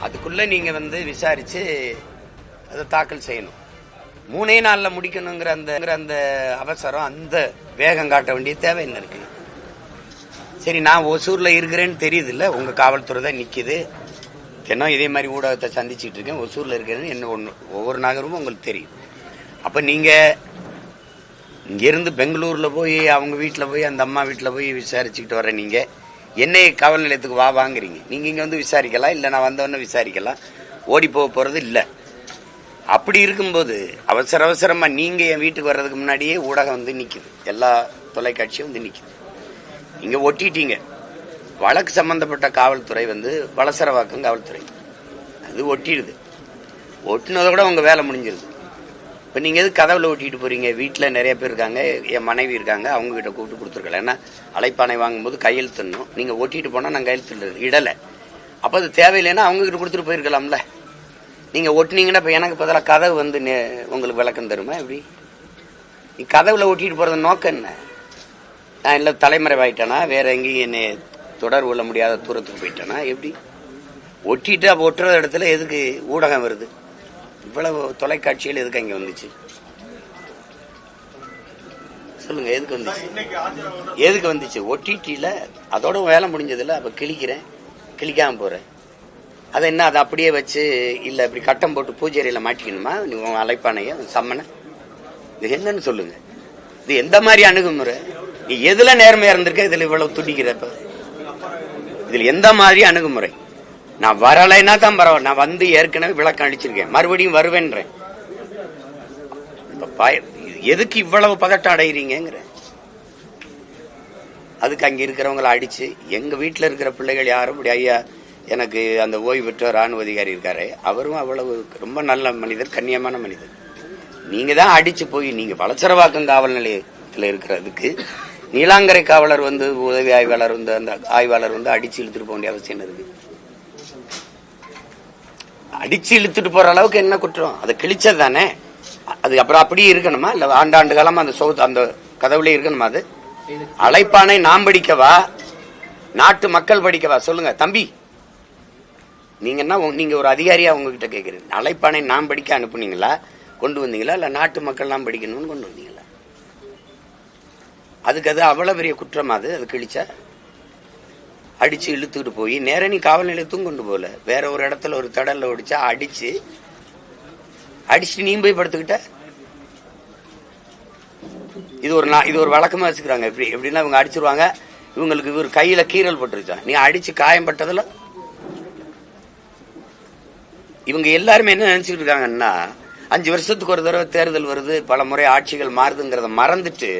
அதுக்குள்ள நீங்க விசாரிச்சு அதை தாக்கல் செய்யணும். 3 நாள்ல முடிக்கணுங்கிற அந்த அவசரம், அந்த வேகம் காட்ட வேண்டிய தேவை என்ன இருக்கு? சரி, நான் ஒசூர்ல இருக்கிறேன்னு தெரியுது இல்ல, உங்க காவல்துறை தான் நிக்குது. தினம் இதே மாதிரி ஊடகத்தை சந்திச்சுட்டு இருக்கேன். ஒசூர்ல இருக்கிறேன்னு என்ன ஒவ்வொரு நகரமும் உங்களுக்கு தெரியும். அப்ப நீங்க இங்கிருந்து பெங்களூர்ல போய் அவங்க வீட்டுல போய் அந்த அம்மா வீட்டுல போய் விசாரிச்சுக்கிட்டு வர நீங்க என்னை காவல் நிலையத்துக்கு வாங்குறீங்க. நீங்க இங்க விசாரிக்கலாம், இல்ல நான் வந்தவொன்னு விசாரிக்கலாம், ஓடி போறது இல்ல. அப்படி இருக்கும்போது அவசரமா நீங்க என் வீட்டுக்கு வர்றதுக்கு முன்னாடியே ஊடகம் நிக்குது, எல்லா தொலைக்காட்சியும் நிக்குது. நீங்க ஒட்டிட்டீங்க. வழக்கு சம்பந்தப்பட்ட காவல்துறை வளசரவாக்கம் காவல்துறை அது ஒட்டிடுது. ஒட்டினதை கூட உங்க வேலை முடிஞ்சிருது. இப்ப நீங்க எது கதவுல ஒட்டிட்டு போறீங்க? வீட்டுல நிறைய பேர் இருக்காங்க, என் மனைவி இருக்காங்க, அவங்க கிட்ட கூப்பிட்டு கொடுத்துருக்கல. ஏன்னா அழைப்பானை வாங்கும்போது கையெழுத்தணும். நீங்க ஒட்டிட்டு போனா நான் கையெழுத்து இடல. அப்ப அது தேவையில்லைன்னா அவங்க கிட்ட கொடுத்துட்டு போயிருக்கலாம்ல. நீங்க ஒட்டினீங்கன்னா இப்ப எனக்கு பதிலாக கதவு உங்களுக்கு விளக்கம் தருமா? எப்படி நீ கதவுல ஒட்டிட்டு போறது நோக்கம் என்ன? நான் இல்ல தலைமறைவாயிட்டேனா, வேற எங்கேயும் என்னை தொடர்பு கொள்ள முடியாத தூரத்துக்கு போயிட்டேனா? எப்படி ஒட்டிட்டு அப்ப ஒட்டுற இடத்துல எதுக்கு ஊடகம் வருது? இவ்வளவு தொலைக்காட்சிகள் எதுக்கு அங்க வந்துச்சு? சொல்லுங்க, எதுக்கு வந்துச்சு? ஒட்டிட்டில அதோட வேலை முடிஞ்சதுல. அப்ப கிளிக்காம போறேன். அதை என்ன அதை அப்படியே வச்சு இல்ல இப்படி கட்டம் போட்டு பூஜையில மாட்டிக்கணுமா? நீங்க அழைப்பானைய சம்மனை இது என்னன்னு சொல்லுங்க. இது எந்த மாதிரி அணுகுமுறை? நீ எதுல நேர்மையா இருந்திருக்க? இதுல இவ்வளவு துடிக்கிறப்ப இதுல எந்த மாதிரி அணுகுமுறை? நான் வரலைன்னா தான் பரவாயில்ல, நான் ஏற்கனவே விளக்கம் அளிச்சிருக்கேன், மறுபடியும் வருவேன்றேன். எதுக்கு இவ்வளவு பதட்டம் அடைகிறீங்கிற? அதுக்கு அங்க இருக்கிறவங்களை அடிச்சு, எங்க வீட்டுல இருக்கிற பிள்ளைகள் யாரும் இப்படி, ஐயா எனக்கு அந்த ஓய்வு பெற்ற ராணுவ அதிகாரி இருக்காரு, அவரும் அவ்வளவு ரொம்ப நல்ல மனிதர், கண்ணியமான மனிதர். நீங்க தான் அடிச்சு போய் நீங்க வளசரவாக்கம் காவல் நிலையத்தில் இருக்கிறதுக்கு நீலாங்கரை காவலர் உதவி ஆய்வாளர் அந்த ஆய்வாளர் அடிச்சு இழுத்துட்டு போக வேண்டிய அவசியம் இருக்கு. அடிச்சு இழுத்துட்டு போற அளவுக்கு என்ன குற்றம்? அதை கிழிச்சது தானே. அது அப்புறம் அப்படியே இருக்கணுமா? இல்ல ஆண்டாண்டு காலமா அந்த கதவுலயே இருக்கணுமா? அது அழைப்பானை நாம் படிக்கவா, நாட்டு மக்கள் படிக்கவா? சொல்லுங்க தம்பி, நீங்க ஒரு அதிகாரியா உங்ககிட்ட கேட்கிறேன். அழைப்பானை நாம் படிக்க அனுப்புனீங்களா, கொண்டு வந்தீங்களா, இல்ல நாட்டு மக்கள் நாம் படிக்கணும்னு கொண்டு வந்தீங்களா? அதுக்கு அது அவ்வளவு பெரிய குற்றமா? அது கிழிச்சா அடிச்சு இழுத்துக்கிட்டு போய் நேர நீ காவல் நிலையத்தும் கொண்டு போல, வேற ஒரு இடத்துல ஒரு தடல்ல ஒடிச்சா அடிச்சு நீ போய் படுத்துக்கிட்ட. இது ஒரு வழக்கமா வச்சுக்கிறாங்க. எப்படின்னா இவங்க அடிச்சிருவாங்க, இவங்களுக்கு இவர் கையில கீறல் பட்டுருச்சா, நீ அடிச்சு காயம்பட்டதுல இவங்க எல்லாருமே என்ன நினைச்சுட்டு இருக்காங்கன்னா, 5 வருஷத்துக்கு ஒரு தடவை தேர்தல் வருது, பல முறை ஆட்சிகள் மாறுதுங்கிறத மறந்துட்டு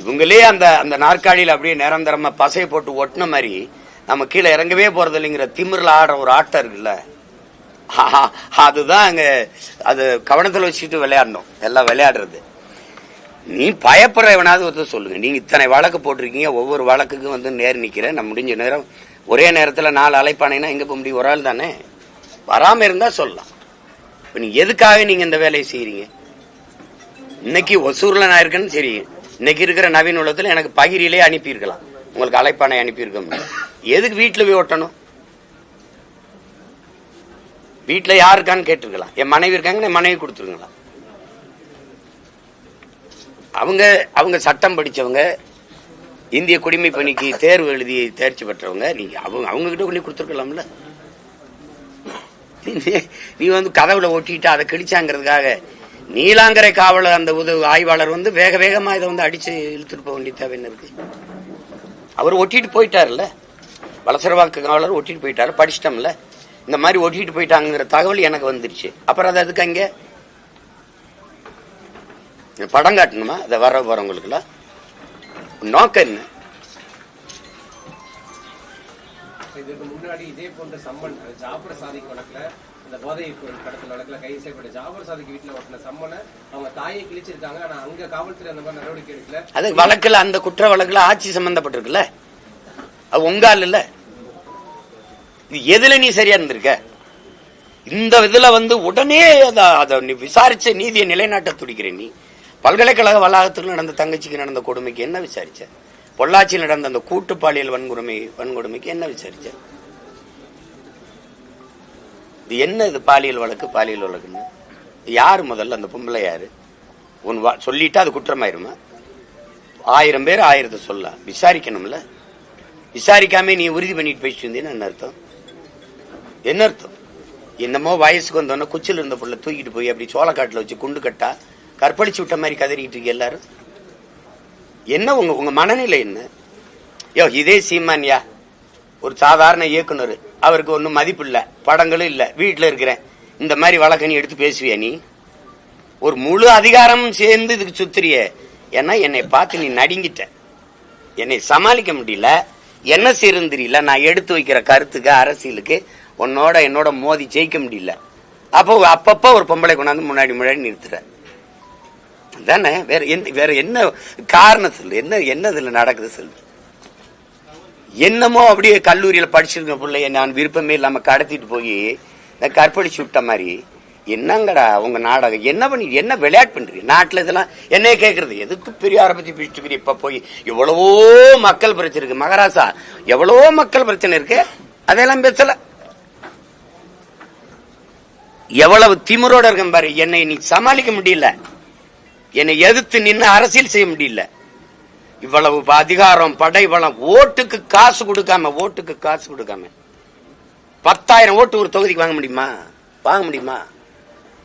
இவங்களே அந்த நாற்காலியில் அப்படியே நிரந்தரமா பசையை போட்டு ஒட்டின மாதிரி நம்ம கீழே இறங்கவே போறது இல்லைங்கிற திமிரில் ஆடுற ஒரு ஆட்டம் இருக்குல்ல, அதுதான் அங்க அது கவனத்தில் வச்சுட்டு விளையாடணும். எல்லாம் விளையாடுறது. நீ பயப்படுறவனாவது சொல்லுங்க. நீங்க இத்தனை வழக்கு போட்டிருக்கீங்க, ஒவ்வொரு வழக்குக்கும் நேர் நிக்கிறேன், நான் முடிஞ்ச நேரம் ஒரே நேரத்துல 4 அழைப்பானேன்னா எங்க போக முடியும்? ஒரு ஆள் தானே. வராம இருந்தா சொல்லலாம். இப்ப நீங்க எதுக்காக நீங்க இந்த வேலையை செய்யறீங்க? இன்னைக்கு ஒசூர்ல நான் இருக்கேன்னு சரி, இன்னைக்கு இருக்கிற நவீன உலகத்துல எனக்கு பகிரிலே அனுப்பியிருக்கலாம், உங்களுக்கு அழைப்பானை அனுப்பியிருக்க. எதுக்கு வீட்டுல போய் ஓட்டணும்? வீட்டுல யாருக்கான்னு கேட்டிருக்கலாம். என் மனைவி இருக்காங்க, என் மனைவி கொடுத்துருங்களா. அவங்க சட்டம் படிச்சவங்க, இந்திய குடிமை பணிக்கு தேர்வு எழுதி தேர்ச்சி பெற்றவங்க. நீங்க அவங்க கிட்ட கொண்டு கொடுத்துருக்கலாம்ல. நீ கதவுல ஒட்டிட்டு அதை கிழிச்சாங்கிறதுக்காக நீலாங்கரை காவலர் அந்த ஆய்வாளர் வேக வேகமா இதை அடிச்சு இழுத்துட்டு போக வேண்டிய தேவை என்ன இருக்கு? அவர் ஒட்டிட்டு போயிட்டாருல்ல, வளசரவாக்கு காவலர் ஒட்டிட்டு போயிட்டாரு, படிச்சிட்டோம்ல. இந்த மாதிரி ஒட்டிட்டு போயிட்டாங்கிற தகவல் எனக்கு வந்துருச்சு. அப்புறம் அது அதுக்கு அங்க படம் காட்டணுமா? அதை வரவங்களுக்கு நோக்கம் என்ன? இதுக்கு முன்னாடி இதே போன்ற சம்மன் ஜாபர் சாதிக் வழக்குல, இந்த போதை கடத்தல் வழக்குல கைது செய்யப்பட்ட ஜாபர் சாதிக் வீட்டுல ஓட்டின சம்மனை அவங்க தாயை கிழிச்சிருக்காங்க. ஆனா அங்க காவல்துறை அந்த மாதிரி நடவடிக்கை எடுக்கல. அது வழக்குல, அந்த குற்ற வழக்குல ஆட்சி சம்பந்தப்பட்டிருக்குல்ல, அது உங்க ஆள் இல்ல. எதுல நீ சரியா இருந்திருக்க? இந்த இதுல உடனே அதை விசாரிச்ச நீதியை நிலைநாட்ட துடிக்கிறேன். நீ பல்கலைக்கழக வளாகத்தில் நடந்த தங்கச்சிக்கு நடந்த கொடுமைக்கு என்ன விசாரிச்ச? பொள்ளாச்சியில் நடந்த அந்த கூட்டு பாலியல் வன்கொடுமைக்கு என்ன விசாரிச்ச? இது என்ன இது பாலியல் வழக்குன்னு யாரு முதல்ல அந்த பொம்பளை யாரு சொல்லிட்டா அது குற்றமாயிருமா? 1000 பேர் 1000 சொல்ல விசாரிக்கணும்ல. விசாரிக்காம நீ உறுதி பண்ணிட்டு போயிட்டு இருந்தீன்னு என்ன அர்த்தம்? என்னமோ வயசுக்கு வந்தோன்னா குச்சில் இருந்த புள்ள தூக்கிட்டு போய் அப்படி சோளக்காட்டுல வச்சு குண்டு கட்டா கற்பழிச்சு விட்ட மாதிரி கதறிட்டு இருக்கு எல்லாரும். என்ன உங்க மனநிலை என்ன? இதே சீமான்யா ஒரு சாதாரண இயக்குனர், அவருக்கு ஒன்னும் மதிப்பு இல்ல, படங்களும் இல்ல, வீட்டுல இருக்கிறேன், இந்த மாதிரி வழக்க நீ எடுத்து பேசுவியா? நீ ஒரு முழு அதிகாரம் சேர்ந்து இதுக்கு சுத்திரிய. ஏன்னா என்னை பார்த்து நீ நடுங்கிட்ட, என்னை சமாளிக்க முடியல, என்ன செய்யறது தெரியல, நான் எடுத்து வைக்கிற கருத்துக்கு அரசியலுக்கு என்னோட மோதி ஜெயிக்க முடியல. அப்பப்ப ஒரு பொம்பளை கொண்டாந்து முன்னாடி நிறுத்துற தானே. வேற என்ன காரணம் சொல்லு? என்ன இதுல நடக்குது சொல்லு? என்னமோ அப்படியே கல்லூரியில படிச்சிருக்க பிள்ளைய நான் விருப்பமே இல்லாம கடத்திட்டு போய் கற்பழிச்சு விட்ட மாதிரி. என்னங்கடா உங்க நாடகம்? என்ன பண்ணி என்ன விளையாட்டு பண்றீங்க நாட்டுல? இதெல்லாம் என்ன கேக்குறது? எதுக்கு பெரியார பத்தி பேசிட்டு இப்ப போய் எவ்வளவோ மக்கள் பிரச்சனை இருக்கு மகாராசா, எவ்வளவோ மக்கள் பிரச்சனை இருக்கு, அதெல்லாம் பேசல. எவ்வளவு திமிரோட இருக்க பாரு. என்னை நீ சமாளிக்க முடியல, என்னை எதிர்த்து நின்று அரசியல் செய்ய முடியல. இவ்வளவு அதிகாரம், படை பலம், ஓட்டுக்கு காசு கொடுக்காம 10,000 ஓட்டு ஒரு தொகுதிக்கு வாங்க முடியுமா?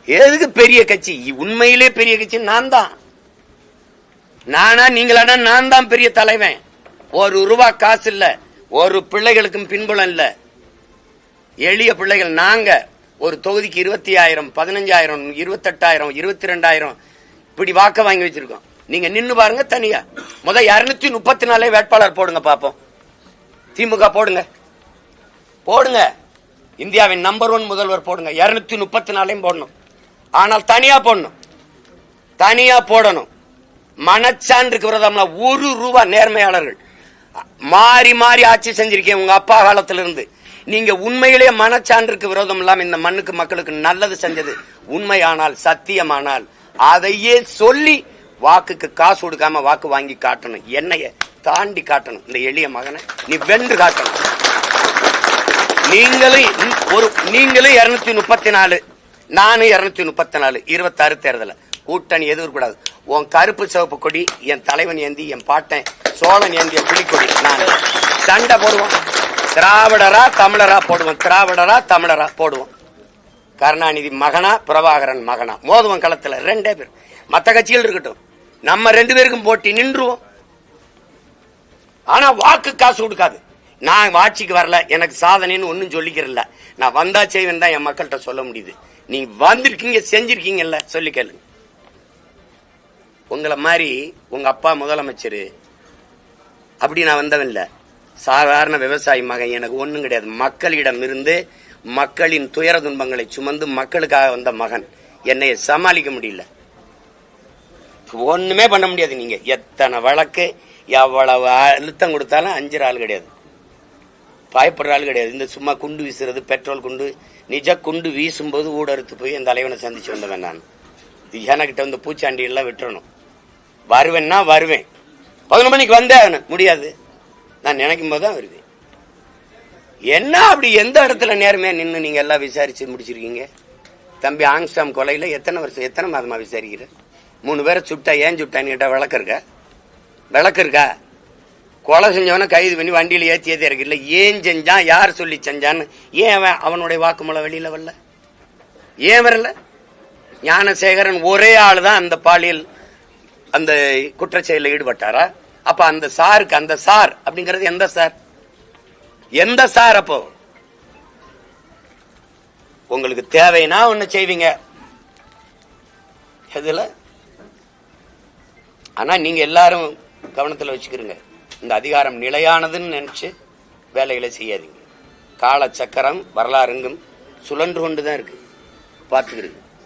எதுக்கு பெரிய கட்சி? உண்மையிலே பெரிய கட்சி நான் தான். நானா நீங்களானா நான் தான் பெரிய தலைவன். ₹1 காசு இல்ல, ஒரு பிள்ளைகளுக்கும் பின்புலம் இல்ல, எளிய பிள்ளைகள் நாங்க. ஒரு தொகுதிக்கு 20,000, 15,000, 28,000, 22,000 இப்படி வாக்க வாங்கி வச்சிருக்கோம். நீங்க நின்னு பாருங்க தனியா. 234 வேட்பாளர் போடுங்க பாப்போம். திமுக போடுங்க, இந்தியாவின் நம்பர் 1 முதல்வர் போடுங்க. 234 போடணும். ஆனால் தனியா போடணும். மனச்சான்றுக்கு விரோதம்னா ₹1 நேர்மையாளர்கள் மாறி மாறி ஆட்சி செஞ்சிருக்கேன் உங்க அப்பா காலத்துல இருந்து. நீங்க உண்மையிலேயே மனச்சான்றுக்கு விரோதம் இல்லாம இந்த மண்ணுக்கு மக்களுக்கு நல்லது செஞ்சது உண்மையானால், சத்தியமானால் அதையே சொல்லி வாக்குக்கு காசு கொடுக்காம வாக்கு வாங்கி காட்டணும். என்னைய தாண்டி காட்டணும். இந்த எளிய மகனை நீ வென்று காட்டணும். நீங்களும் 234, நானும் 234, 26 தேர்தல கூட்டணி எதுவும் கூடாது. உன் கருப்பு சிவப்பு கொடி என் தலைவன் ஏந்தி, என் பாட்டன் சோழன் ஏந்திய புலிக்கொடி. நான் சண்டை போடுவோம். திராவிடரா தமிழரா போடுவோம். கருணாநிதி மகனா, பிரபாகரன் மகனா மோதுவன் களத்துல 2 பேர். மத்த கட்சிகள் இருக்கட்டும், நம்ம 2 பேருக்கும் போட்டி நின்றுவோம். ஆனா வாக்கு காசு கொடுக்காது. நான் ஆட்சிக்கு வரல, எனக்கு சாதனைன்னு ஒன்னும் சொல்லிக்கிறல, நான் வந்தா செய்வேன் தான் என் மக்கள்கிட்ட சொல்ல முடியுது. நீங்க வந்திருக்கீங்க, செஞ்சிருக்கீங்கல்ல, சொல்லி கேளுங்க. உங்களை மாதிரி உங்க அப்பா முதலமைச்சர் அப்படி நான் வந்தவன் இல்ல, சாதாரண விவசாயி மகன். எனக்கு ஒண்ணும் கிடையாது. மக்களிடம் இருந்து மக்களின் துயர துன்பங்களை சுமந்து மக்களுக்காக வந்த மகன். என்னைய சமாளிக்க முடியல, ஒண்ணுமே பண்ண முடியாது. நீங்க எத்தனை வழக்கு, எவ்வளவு அழுத்தம் கொடுத்தாலும் அஞ்சுற ஆள் கிடையாது, பயப்படுற ஆள் கிடையாது. இந்த சும்மா குண்டு வீசுறது, பெட்ரோல் குண்டு, நிஜ குண்டு வீசும்போது ஊடறுத்து போய் என் தலைவனை சந்திச்சு வந்தவன் நான். எனக்கிட்ட வந்து பூச்சாண்டி எல்லாம் விட்டுறணும். வருவேன்னா வருவேன், 11 மணிக்கு வந்தேன் முடியாது, நான் நினைக்கும் போதுதான் வருவேன். என்ன அப்படி எந்த இடத்துல நேர்மையா நின்று நீங்க எல்லாம் விசாரிச்சு முடிச்சிருக்கீங்க? தம்பி ஆங்ஸ்டாம் கொலையில எத்தனை மாதமா விசாரிக்கிற? 3 பேரை சுட்டா ஏன் சுட்டான்னு கேட்டா விளக்கு இருக்கா? கொலை செஞ்சவன கைது பண்ணி வண்டியில ஏத்தியதே இருக்கு இல்ல, ஏன் செஞ்சான், யார் சொல்லி செஞ்சான்னு ஏன் அவனுடைய வாக்குமூலம் வெளியில வரல? ஏன் வரல? ஞானசேகரன் ஒரே ஆள் தான் அந்த பாலியல் அந்த குற்றச்செயலில் ஈடுபட்டாரா? அப்ப அந்த சாருக்கு, அந்த சார் அப்படிங்கிறது எந்த சார்? அப்போ உங்களுக்கு தேவைன்னா ஒண்ணு செய்வீங்க இதுல. ஆனா நீங்க எல்லாரும் கவனத்துல வச்சுக்கிறீங்க, இந்த அதிகாரம் நிலையானதுன்னு நினைச்சு வேலைகளை செய்யாதீங்க. கால சக்கரம் வரலாறுங்கும் சுழன்று கொண்டுதான் இருக்கு, பார்த்துக்கிறீங்க.